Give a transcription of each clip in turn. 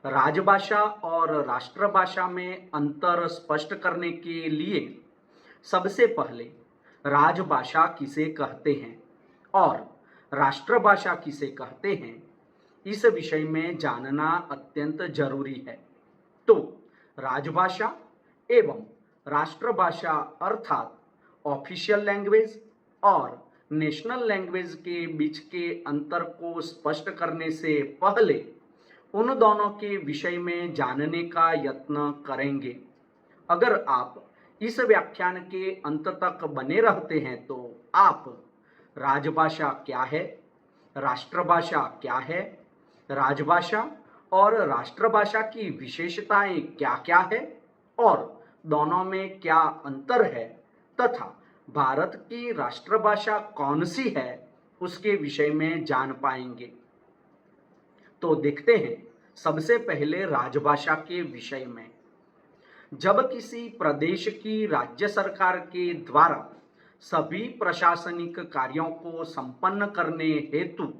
राजभाषा और राष्ट्रभाषा में अंतर स्पष्ट करने के लिए सबसे पहले राजभाषा किसे कहते हैं और राष्ट्रभाषा किसे कहते हैं, इस विषय में जानना अत्यंत जरूरी है। तो राजभाषा एवं राष्ट्रभाषा अर्थात ऑफिशियल लैंग्वेज और नेशनल लैंग्वेज के बीच के अंतर को स्पष्ट करने से पहले उन दोनों के विषय में जानने का यत्न करेंगे। अगर आप इस व्याख्यान के अंत तक बने रहते हैं तो आप राजभाषा क्या है, राष्ट्रभाषा क्या है, राजभाषा और राष्ट्रभाषा की विशेषताएं क्या-क्या है और दोनों में क्या अंतर है तथा भारत की राष्ट्रभाषा कौन सी है, उसके विषय में जान पाएंगे। तो देखते हैं सबसे पहले राजभाषा के विषय में। जब किसी प्रदेश की राज्य सरकार के द्वारा सभी प्रशासनिक कार्यों को संपन्न करने हेतु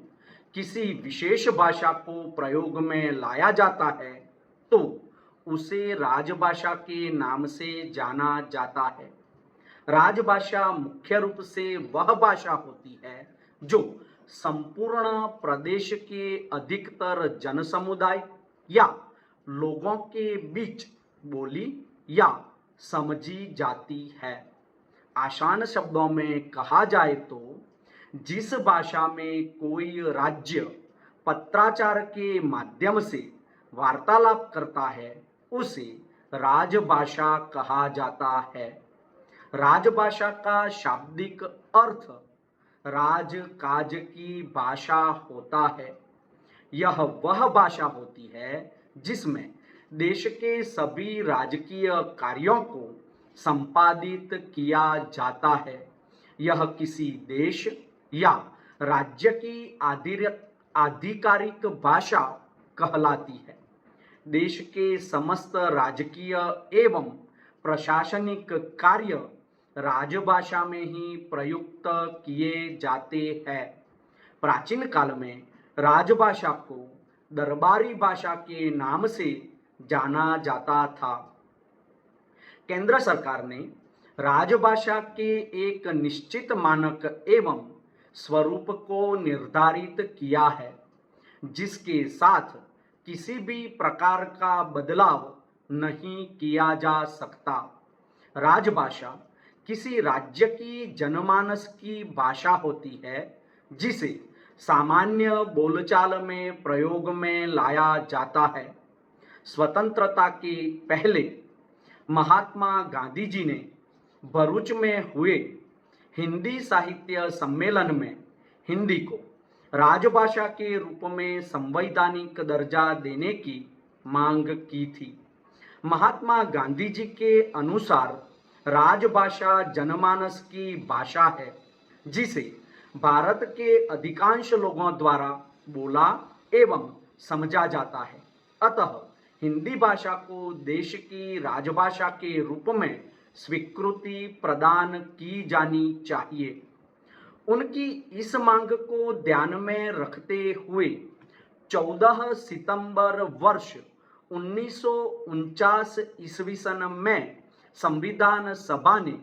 किसी विशेष भाषा को प्रयोग में लाया जाता है तो उसे राजभाषा के नाम से जाना जाता है। राजभाषा मुख्य रूप से वह भाषा होती है जो संपूर्ण प्रदेश के अधिकतर जनसमुदाय या लोगों के बीच बोली या समझी जाती है। आसान शब्दों में कहा जाए तो जिस भाषा में कोई राज्य पत्राचार के माध्यम से वार्तालाप करता है उसे राजभाषा कहा जाता है। राजभाषा का शाब्दिक अर्थ राजकाज की भाषा होता है। यह वह भाषा होती है जिसमें देश के सभी राजकीय कार्यों को संपादित किया जाता है। यह किसी देश या राज्य की आधिकारिक भाषा कहलाती है। देश के समस्त राजकीय एवं प्रशासनिक कार्य राजभाषा में ही प्रयुक्त किए जाते हैं। प्राचीन काल में राजभाषा को दरबारी भाषा के नाम से जाना जाता था। केंद्र सरकार ने राजभाषा के एक निश्चित मानक एवं स्वरूप को निर्धारित किया है जिसके साथ किसी भी प्रकार का बदलाव नहीं किया जा सकता। राजभाषा किसी राज्य की जनमानस की भाषा होती है जिसे सामान्य बोलचाल में प्रयोग में लाया जाता है। स्वतंत्रता के पहले महात्मा गांधी जी ने भरूच में हुए हिंदी साहित्य सम्मेलन में हिंदी को राजभाषा के रूप में संवैधानिक दर्जा देने की मांग की थी। महात्मा गांधी जी के अनुसार राजभाषा जनमानस की भाषा है जिसे भारत के अधिकांश लोगों द्वारा बोला एवं समझा जाता है। अतः हिंदी भाषा को देश की राजभाषा के रूप में स्वीकृति प्रदान की जानी चाहिए। उनकी इस मांग को ध्यान में रखते हुए 14 सितंबर वर्ष 1949 ईस्वी सन में संविधान सभा ने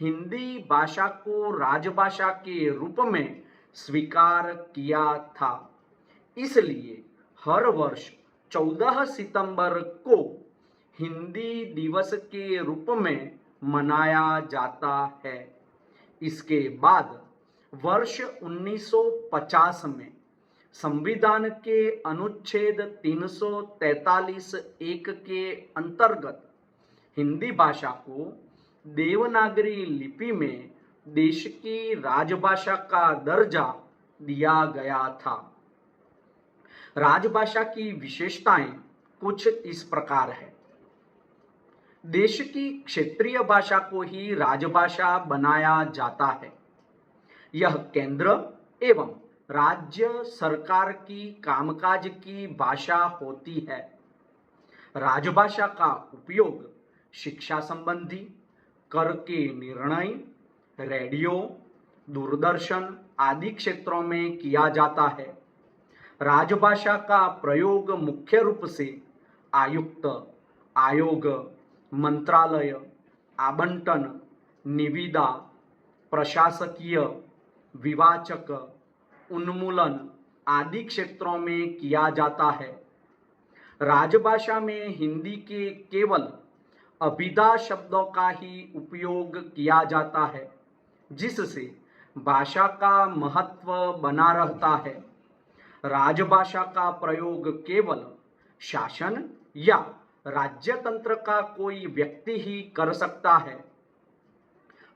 हिंदी भाषा को राजभाषा के रूप में स्वीकार किया था। इसलिए हर वर्ष 14 सितंबर को हिंदी दिवस के रूप में मनाया जाता है। इसके बाद वर्ष 1950 में संविधान के अनुच्छेद 343 एक के अंतर्गत हिंदी भाषा को देवनागरी लिपि में देश की राजभाषा का दर्जा दिया गया था। राजभाषा की विशेषताएं कुछ इस प्रकार है। देश की क्षेत्रीय भाषा को ही राजभाषा बनाया जाता है। यह केंद्र एवं राज्य सरकार की कामकाज की भाषा होती है। राजभाषा का उपयोग शिक्षा संबंधी, कर के निर्णय, रेडियो, दूरदर्शन आदि क्षेत्रों में किया जाता है। राजभाषा का प्रयोग मुख्य रूप से आयुक्त, आयोग, मंत्रालय, आवंटन, निविदा, प्रशासकीय, विवाचक, उन्मूलन आदि क्षेत्रों में किया जाता है। राजभाषा में हिंदी के केवल अभिधा शब्दों का ही उपयोग किया जाता है, जिससे भाषा का महत्व बना रहता है। राजभाषा का प्रयोग केवल शासन या राज्यतंत्र का कोई व्यक्ति ही कर सकता है।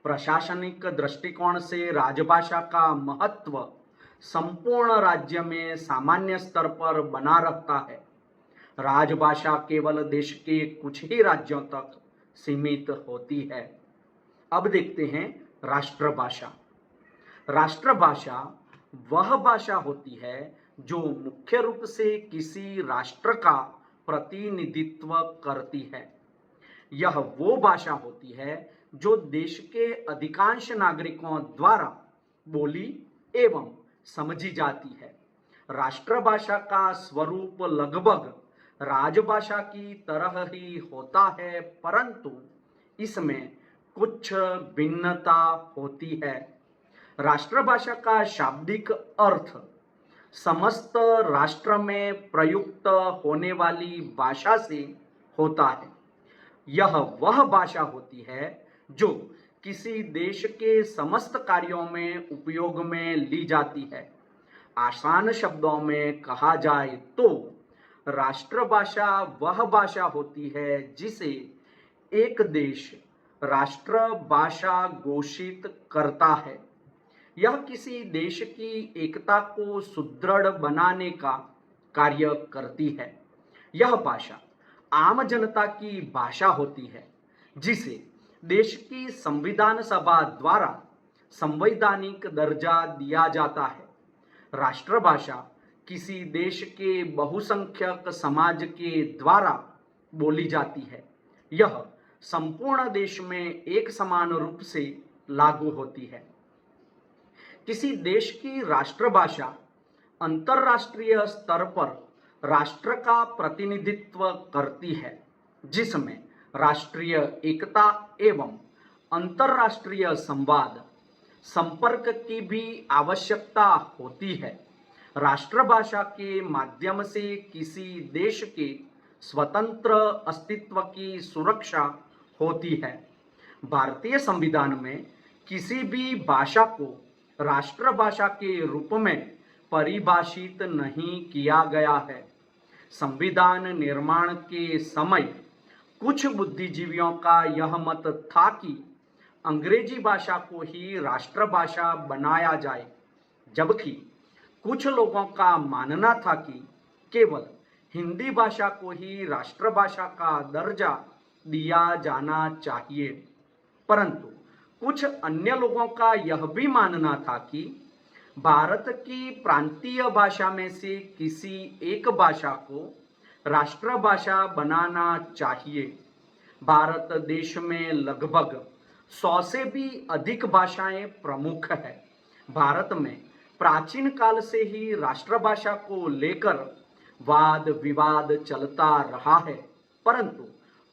प्रशासनिक दृष्टिकोण से राजभाषा का महत्व संपूर्ण राज्य में सामान्य स्तर पर बना रहता है। राजभाषा केवल देश के कुछ ही राज्यों तक सीमित होती है। अब देखते हैं राष्ट्रभाषा। राष्ट्रभाषा वह भाषा होती है जो मुख्य रूप से किसी राष्ट्र का प्रतिनिधित्व करती है। यह वो भाषा होती है जो देश के अधिकांश नागरिकों द्वारा बोली एवं समझी जाती है। राष्ट्रभाषा का स्वरूप लगभग राजभाषा की तरह ही होता है, परंतु इसमें कुछ भिन्नता होती है। राष्ट्रभाषा का शाब्दिक अर्थ समस्त राष्ट्र में प्रयुक्त होने वाली भाषा से होता है। यह वह भाषा होती है जो किसी देश के समस्त कार्यों में उपयोग में ली जाती है। आसान शब्दों में कहा जाए तो राष्ट्रभाषा वह भाषा होती है जिसे एक देश राष्ट्रभाषा घोषित करता है। यह किसी देश की एकता को सुदृढ़ बनाने का कार्य करती है। यह भाषा आम जनता की भाषा होती है, जिसे देश की संविधान सभा द्वारा संवैधानिक दर्जा दिया जाता है। राष्ट्रभाषा किसी देश के बहुसंख्यक समाज के द्वारा बोली जाती है। यह संपूर्ण देश में एक समान रूप से लागू होती है। किसी देश की राष्ट्रभाषा अंतर्राष्ट्रीय स्तर पर राष्ट्र का प्रतिनिधित्व करती है, जिसमें राष्ट्रीय एकता एवं अंतर्राष्ट्रीय संवाद संपर्क की भी आवश्यकता होती है। राष्ट्रभाषा के माध्यम से किसी देश के स्वतंत्र अस्तित्व की सुरक्षा होती है। भारतीय संविधान में किसी भी भाषा को राष्ट्रभाषा के रूप में परिभाषित नहीं किया गया है। संविधान निर्माण के समय कुछ बुद्धिजीवियों का यह मत था कि अंग्रेजी भाषा को ही राष्ट्रभाषा बनाया जाए, जबकि कुछ लोगों का मानना था कि केवल हिंदी भाषा को ही राष्ट्रभाषा का दर्जा दिया जाना चाहिए। परंतु कुछ अन्य लोगों का यह भी मानना था कि भारत की प्रांतीय भाषा में से किसी एक भाषा को राष्ट्रभाषा बनाना चाहिए। भारत देश में लगभग 100 से भी अधिक भाषाएं प्रमुख है। भारत में प्राचीन काल से ही राष्ट्रभाषा को लेकर वाद विवाद चलता रहा है, परंतु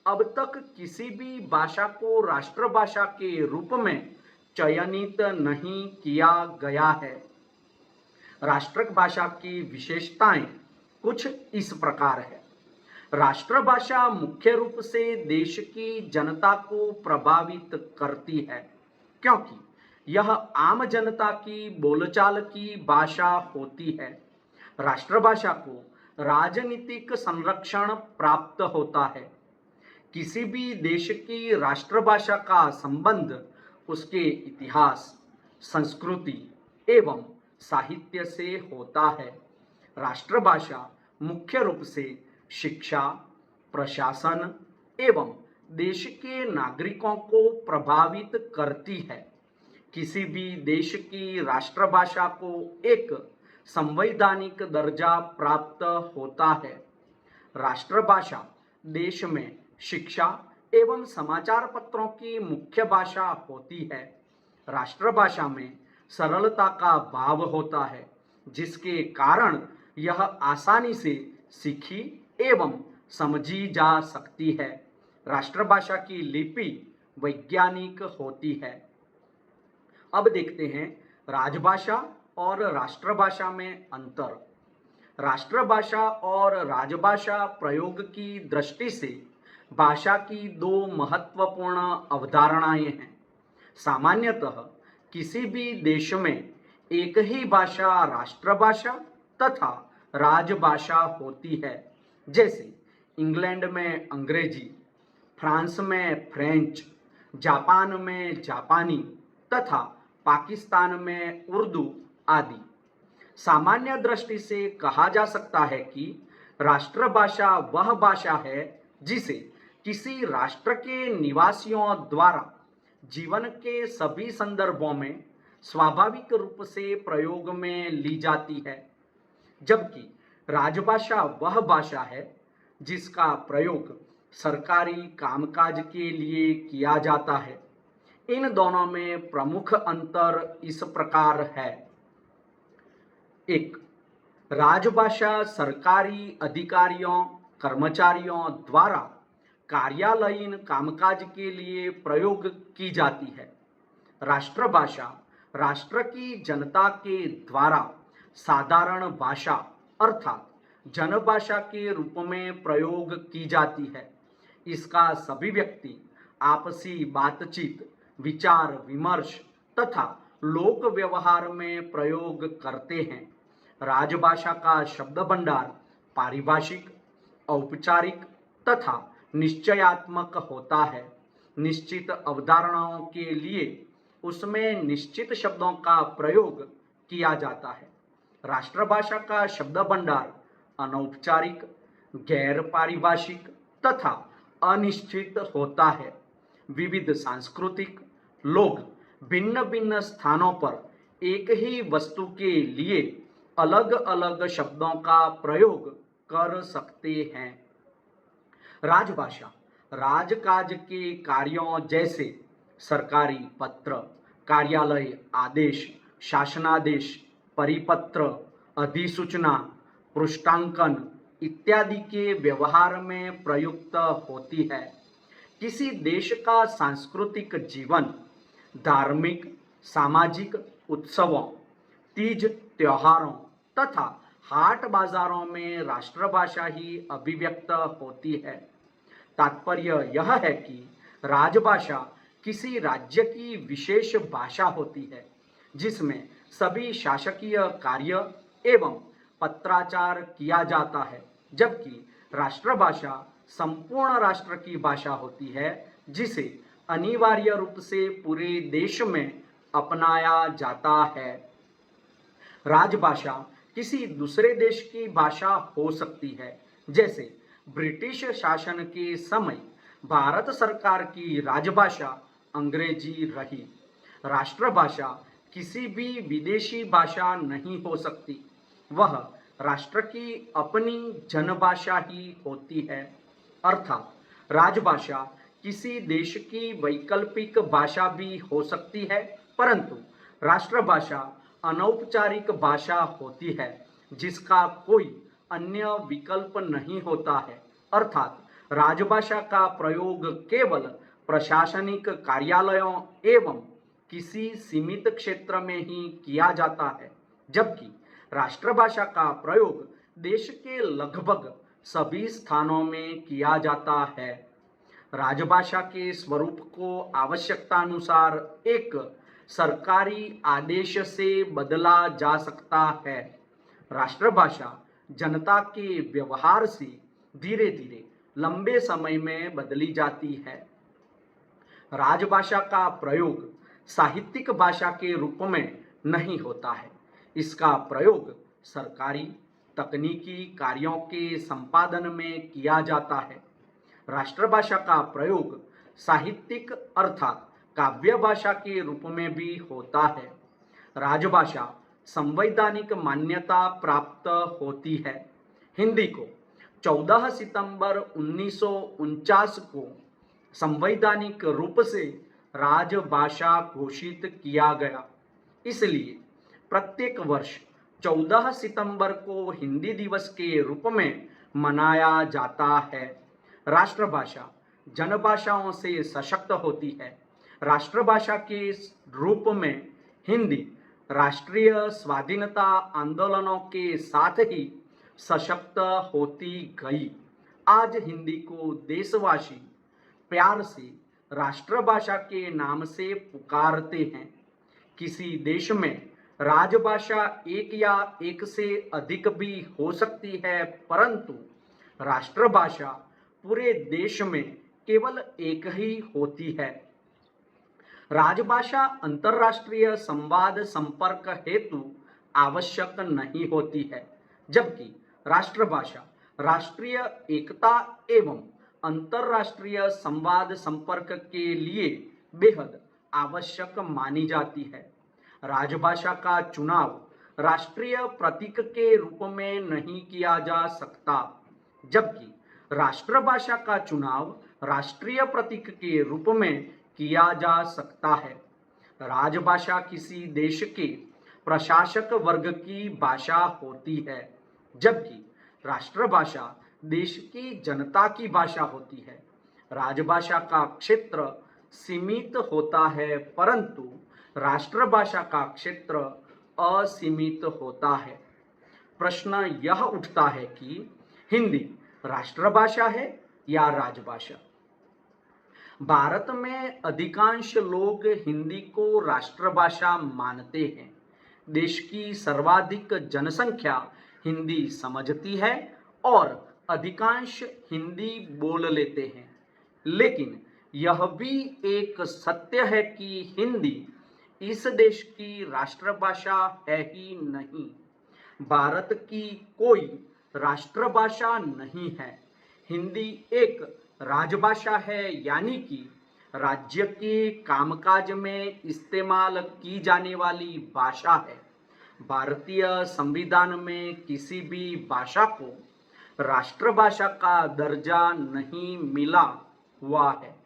अब तक किसी भी भाषा को राष्ट्रभाषा के रूप में चयनित नहीं किया गया है। राष्ट्रभाषा की विशेषताएं कुछ इस प्रकार है। राष्ट्रभाषा मुख्य रूप से देश की जनता को प्रभावित करती है, क्योंकि यह आम जनता की बोलचाल की भाषा होती है। राष्ट्रभाषा को राजनीतिक संरक्षण प्राप्त होता है। किसी भी देश की राष्ट्रभाषा का संबंध उसके इतिहास, संस्कृति एवं साहित्य से होता है। राष्ट्रभाषा मुख्य रूप से शिक्षा, प्रशासन एवं देश के नागरिकों को प्रभावित करती है। किसी भी देश की राष्ट्रभाषा को एक संवैधानिक दर्जा प्राप्त होता है। राष्ट्रभाषा देश में शिक्षा एवं समाचार पत्रों की मुख्य भाषा होती है। राष्ट्रभाषा में सरलता का भाव होता है, जिसके कारण यह आसानी से सीखी एवं समझी जा सकती है। राष्ट्रभाषा की लिपि वैज्ञानिक होती है। अब देखते हैं राजभाषा और राष्ट्रभाषा में अंतर। राष्ट्रभाषा और राजभाषा प्रयोग की दृष्टि से भाषा की दो महत्वपूर्ण अवधारणाएं हैं। सामान्यतः किसी भी देश में एक ही भाषा राष्ट्रभाषा तथा राजभाषा होती है। जैसे इंग्लैंड में अंग्रेजी, फ्रांस में फ्रेंच, जापान में जापानी तथा पाकिस्तान में उर्दू आदि। सामान्य दृष्टि से कहा जा सकता है कि राष्ट्रभाषा वह भाषा है जिसे किसी राष्ट्र के निवासियों द्वारा जीवन के सभी संदर्भों में स्वाभाविक रूप से प्रयोग में ली जाती है, जबकि राजभाषा वह भाषा है जिसका प्रयोग सरकारी कामकाज के लिए किया जाता है। इन दोनों में प्रमुख अंतर इस प्रकार है। एक, राजभाषा सरकारी अधिकारियों कर्मचारियों द्वारा कार्यालयीन कामकाज के लिए प्रयोग की जाती है। राष्ट्रभाषा राष्ट्र की जनता के द्वारा साधारण भाषा अर्थात जनभाषा के रूप में प्रयोग की जाती है। इसका सभी व्यक्ति आपसी बातचीत, विचार विमर्श तथा लोक व्यवहार में प्रयोग करते हैं। राजभाषा का शब्द भंडार पारिभाषिक, औपचारिक तथा निश्चयात्मक होता है। निश्चित अवधारणाओं के लिए उसमें निश्चित शब्दों का प्रयोग किया जाता है। राष्ट्रभाषा का शब्द भंडार अनौपचारिक, गैर पारिभाषिक तथा अनिश्चित होता है। विविध सांस्कृतिक लोग भिन्न भिन्न स्थानों पर एक ही वस्तु के लिए अलग अलग शब्दों का प्रयोग कर सकते हैं। राजभाषा राजकाज के कार्यों जैसे सरकारी पत्र, कार्यालय आदेश, शासनादेश, परिपत्र, अधिसूचना, पृष्ठांकन इत्यादि के व्यवहार में प्रयुक्त होती है। किसी देश का सांस्कृतिक जीवन धार्मिक सामाजिक उत्सवों, तीज त्योहारों तथा हाट बाजारों में राष्ट्रभाषा ही अभिव्यक्त होती है। तात्पर्य यह है कि राजभाषा किसी राज्य की विशेष भाषा होती है जिसमें सभी शासकीय कार्य एवं पत्राचार किया जाता है, जबकि राष्ट्रभाषा संपूर्ण राष्ट्र की भाषा होती है जिसे अनिवार्य रूप से पूरे देश में अपनाया जाता है। राजभाषा किसी दूसरे देश की भाषा हो सकती है। जैसे ब्रिटिश शासन के समय भारत सरकार की राजभाषा अंग्रेजी रही। राष्ट्रभाषा किसी भी विदेशी भाषा नहीं हो सकती, वह राष्ट्र की अपनी जनभाषा ही होती है। अर्थात राजभाषा किसी देश की वैकल्पिक भाषा भी हो सकती है, परंतु राष्ट्रभाषा अनौपचारिक भाषा होती है जिसका कोई अन्य विकल्प नहीं होता है। अर्थात राजभाषा का प्रयोग केवल प्रशासनिक कार्यालयों एवं किसी सीमित क्षेत्र में ही किया जाता है, जबकि राष्ट्रभाषा का प्रयोग देश के लगभग सभी स्थानों में किया जाता है। राजभाषा के स्वरूप को आवश्यकतानुसार एक सरकारी आदेश से बदला जा सकता है। राष्ट्रभाषा जनता के व्यवहार से धीरे धीरे लंबे समय में बदली जाती है। राजभाषा का प्रयोग साहित्यिक भाषा के रूप में नहीं होता है। इसका प्रयोग सरकारी तकनीकी कार्यों के संपादन में किया जाता है। राष्ट्रभाषा का प्रयोग साहित्यिक अर्थात काव्य भाषा के रूप में भी होता है। राजभाषा संवैधानिक मान्यता प्राप्त होती है। हिंदी को 14 सितंबर 1949 को संवैधानिक रूप से राजभाषा घोषित किया गया। इसलिए प्रत्येक वर्ष 14 सितंबर को हिंदी दिवस के रूप में मनाया जाता है। राष्ट्रभाषा जनभाषाओं से सशक्त होती है। राष्ट्रभाषा के रूप में हिंदी राष्ट्रीय स्वाधीनता आंदोलनों के साथ ही सशक्त होती गई। आज हिंदी को देशवासी प्यार से राष्ट्रभाषा के नाम से पुकारते हैं। किसी देश में राजभाषा एक या एक से अधिक भी हो सकती है, परंतु राष्ट्रभाषा पूरे देश में केवल एक ही होती है। राजभाषा अंतर्राष्ट्रीय संवाद संपर्क हेतु आवश्यक नहीं होती है, जबकि राष्ट्रभाषा राष्ट्रीय एकता एवं अंतर्राष्ट्रीय संवाद संपर्क के लिए बेहद आवश्यक मानी जाती है। राजभाषा का चुनाव राष्ट्रीय प्रतीक के रूप में नहीं किया जा सकता, जबकि राष्ट्रभाषा का चुनाव राष्ट्रीय प्रतीक के रूप में किया जा सकता है। राजभाषा किसी देश के प्रशासक वर्ग की भाषा होती है, जबकि राष्ट्रभाषा देश की जनता की भाषा होती है। राजभाषा का क्षेत्र सीमित होता है, परंतु राष्ट्रभाषा का क्षेत्र असीमित होता है। प्रश्न यह उठता है कि हिंदी राष्ट्रभाषा है या राजभाषा? भारत में अधिकांश लोग हिंदी को राष्ट्रभाषा मानते हैं। देश की सर्वाधिक जनसंख्या हिंदी समझती है और अधिकांश हिंदी बोल लेते हैं, लेकिन यह भी एक सत्य है कि हिंदी इस देश की राष्ट्रभाषा है ही नहीं। भारत की कोई राष्ट्रभाषा नहीं है। हिंदी एक राजभाषा है, यानी कि राज्य के कामकाज में इस्तेमाल की जाने वाली भाषा है। भारतीय संविधान में किसी भी भाषा को राष्ट्रभाषा का दर्जा नहीं मिला हुआ है।